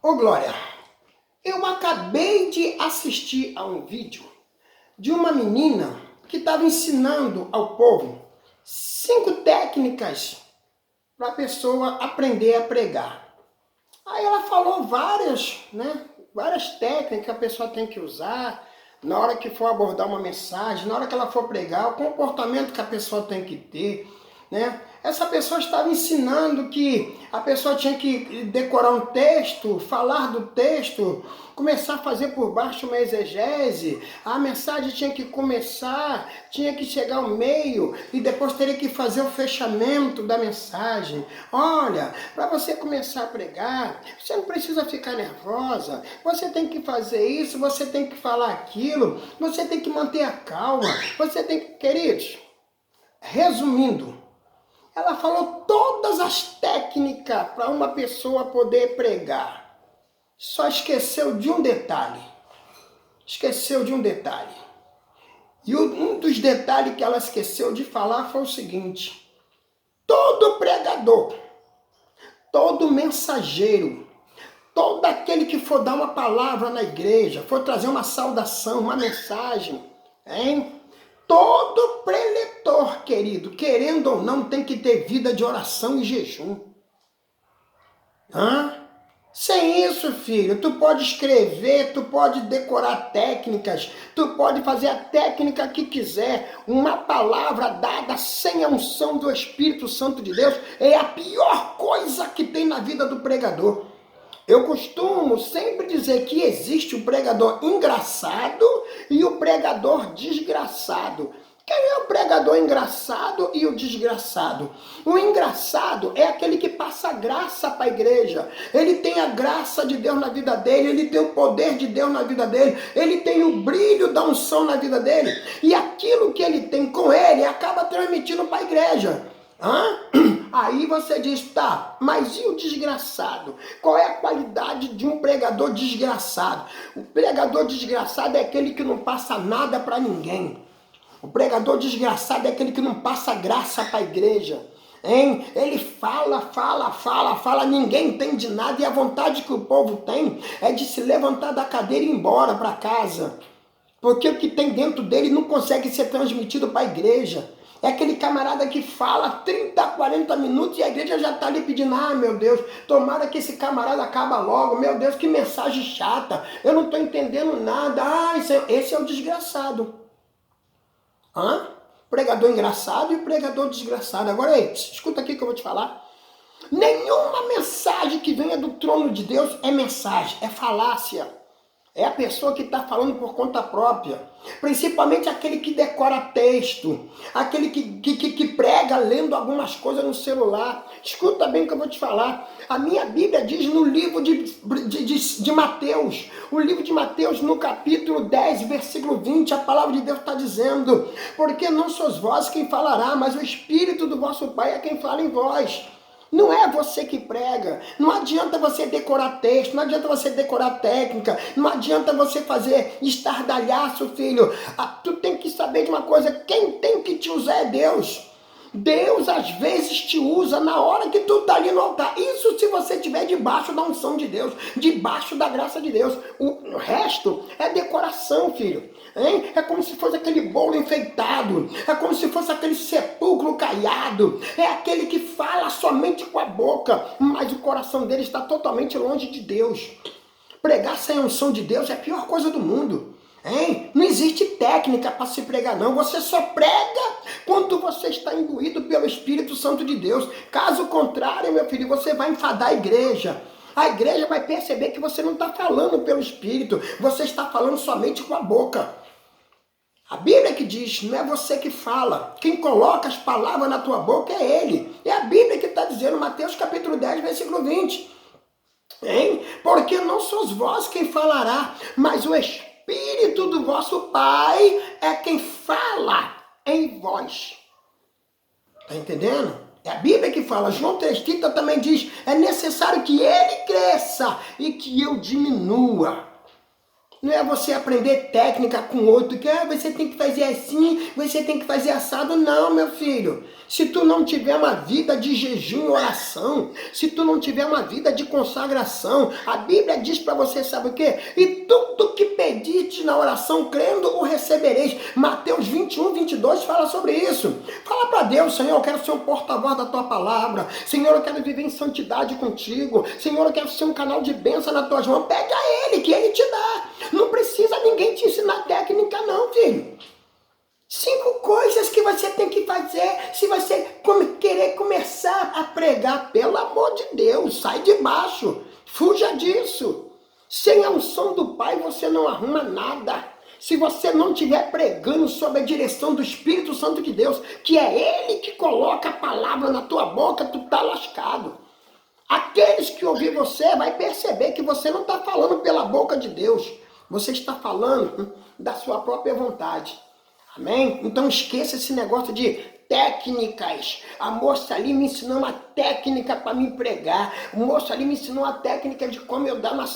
Ô Glória, eu acabei de assistir a um vídeo de uma menina que estava ensinando ao povo 5 técnicas para a pessoa aprender a pregar. Aí ela falou várias técnicas que a pessoa tem que usar na hora que for abordar uma mensagem, na hora que ela for pregar, o comportamento que a pessoa tem que ter, né? Essa pessoa estava ensinando que a pessoa tinha que decorar um texto, falar do texto, começar a fazer por baixo uma exegese, a mensagem tinha que começar, tinha que chegar ao meio e depois teria que fazer o fechamento da mensagem. Olha, para você começar a pregar, você não precisa ficar nervosa, você tem que fazer isso, você tem que falar aquilo, você tem que manter a calma, você tem que... Queridos, resumindo, ela falou todas as técnicas para uma pessoa poder pregar. Só esqueceu de um detalhe. E um dos detalhes que ela esqueceu de falar foi o seguinte: todo pregador, todo mensageiro, todo aquele que for dar uma palavra na igreja, for trazer uma saudação, uma mensagem, hein? Todo preletor, querido, querendo ou não, tem que ter vida de oração e jejum. Sem isso, filho, tu pode escrever, tu pode decorar técnicas, tu pode fazer a técnica que quiser. Uma palavra dada sem a unção do Espírito Santo de Deus é a pior coisa que tem na vida do pregador. Eu costumo sempre dizer que existe o pregador engraçado e o pregador desgraçado. Quem é o pregador engraçado e o desgraçado? O engraçado é aquele que passa graça para a igreja. Ele tem a graça de Deus na vida dele, ele tem o poder de Deus na vida dele, ele tem o brilho da unção na vida dele. E aquilo que ele tem com ele acaba transmitindo para a igreja. Aí você diz, tá, mas e o desgraçado? Qual é a qualidade de um pregador desgraçado? O pregador desgraçado é aquele que não passa nada para ninguém. O pregador desgraçado é aquele que não passa graça para a igreja. Hein? Ele fala, ninguém entende nada e a vontade que o povo tem é de se levantar da cadeira e ir embora para casa. Porque o que tem dentro dele não consegue ser transmitido para a igreja. É aquele camarada que fala 30, 40 minutos e a igreja já está ali pedindo, meu Deus, tomara que esse camarada acaba logo, meu Deus, que mensagem chata, eu não estou entendendo nada, esse é o desgraçado. Pregador engraçado e o pregador desgraçado. Agora, escuta aqui que eu vou te falar. Nenhuma mensagem que venha do trono de Deus é mensagem, é falácia. É a pessoa que está falando por conta própria. Principalmente aquele que decora texto. Aquele que prega lendo algumas coisas no celular. Escuta bem o que eu vou te falar. A minha Bíblia diz no livro de Mateus. O livro de Mateus, no capítulo 10, versículo 20, a palavra de Deus está dizendo: porque não sois vós quem falará, mas o Espírito do vosso Pai é quem fala em vós. Não é você que prega, não adianta você decorar texto, não adianta você decorar técnica, não adianta você fazer estardalhaço, filho. Tu tem que saber de uma coisa, quem tem que te usar é Deus. Deus às vezes te usa na hora que tu está ali no altar. Isso se você estiver debaixo da unção de Deus, debaixo da graça de Deus. O resto é decoração, filho. Hein? É como se fosse aquele bolo enfeitado, é como se fosse aquele sepulcro caiado, é aquele que fala somente com a boca, mas o coração dele está totalmente longe de Deus. Pregar sem a unção de Deus é a pior coisa do mundo. Hein? Não existe técnica para se pregar, não. Você só prega quando você está imbuído pelo Espírito Santo de Deus. Caso contrário, meu filho, você vai enfadar a igreja. A igreja vai perceber que você não está falando pelo Espírito, você está falando somente com a boca. A Bíblia que diz, não é você que fala. Quem coloca as palavras na tua boca é Ele. É a Bíblia que está dizendo, Mateus capítulo 10, versículo 20. Hein? Porque não sois vós quem falará, mas o Espírito do vosso Pai é quem fala em vós. Está entendendo? É a Bíblia que fala. João 3,30 também diz, é necessário que Ele cresça e que eu diminua. Não é você aprender técnica com outro, que você tem que fazer assim, você tem que fazer assado. Não, meu filho. Se tu não tiver uma vida de jejum e oração, se tu não tiver uma vida de consagração, a Bíblia diz para você, sabe o quê? E tudo que pediste na oração, crendo, o recebereis. Mateus 21, 22 fala sobre isso. Fala para Deus, Senhor, eu quero ser um porta-voz da tua palavra. Senhor, eu quero viver em santidade contigo. Senhor, eu quero ser um canal de bênção nas tuas mãos. Pede a Ele, que Ele te dá. Não precisa ninguém te ensinar técnica não, filho. 5 coisas que você tem que fazer se você querer começar a pregar. Pelo amor de Deus, sai de baixo. Fuja disso. Sem a unção do Pai você não arruma nada. Se você não estiver pregando sob a direção do Espírito Santo de Deus, que é Ele que coloca a palavra na tua boca, tu tá lascado. Aqueles que ouvir você vai perceber que você não está falando pela boca de Deus. Você está falando da sua própria vontade. Amém? Então esqueça esse negócio de técnicas. A moça ali me ensinou uma técnica para me pregar. O moço ali me ensinou uma técnica de como eu dar uma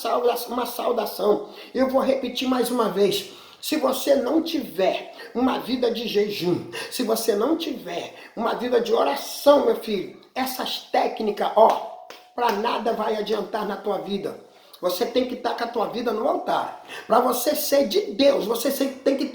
saudação. Eu vou repetir mais uma vez. Se você não tiver uma vida de jejum, se você não tiver uma vida de oração, meu filho, essas técnicas, para nada vai adiantar na tua vida. Você tem que estar com a tua vida no altar. Para você ser de Deus, você tem que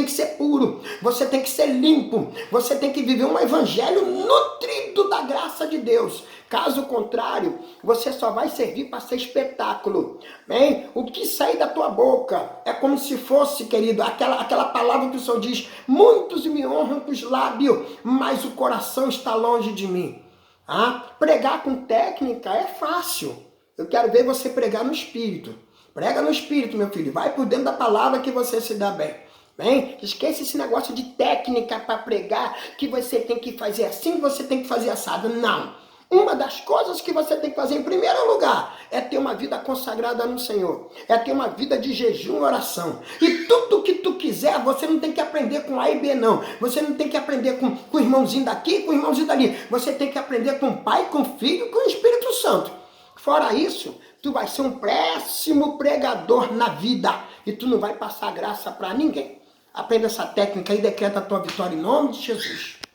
ser puro. Você tem que ser limpo. Você tem que viver um evangelho nutrido da graça de Deus. Caso contrário, você só vai servir para ser espetáculo. Bem, o que sai da tua boca é como se fosse, querido, aquela palavra que o Senhor diz: muitos me honram com os lábios, mas o coração está longe de mim. Pregar com técnica é fácil. Eu quero ver você pregar no Espírito. Prega no Espírito, meu filho. Vai por dentro da palavra que você se dá bem. Bem, esquece esse negócio de técnica para pregar, que você tem que fazer assim, você tem que fazer assado. Não. Uma das coisas que você tem que fazer em primeiro lugar é ter uma vida consagrada no Senhor. É ter uma vida de jejum e oração. E tudo que tu quiser, você não tem que aprender com A e B, não. Você não tem que aprender com o irmãozinho daqui, com o irmãozinho dali. Você tem que aprender com o Pai, com o Filho e com o Espírito Santo. Fora isso, tu vai ser um péssimo pregador na vida e tu não vai passar graça para ninguém. Aprenda essa técnica e decreta a tua vitória em nome de Jesus.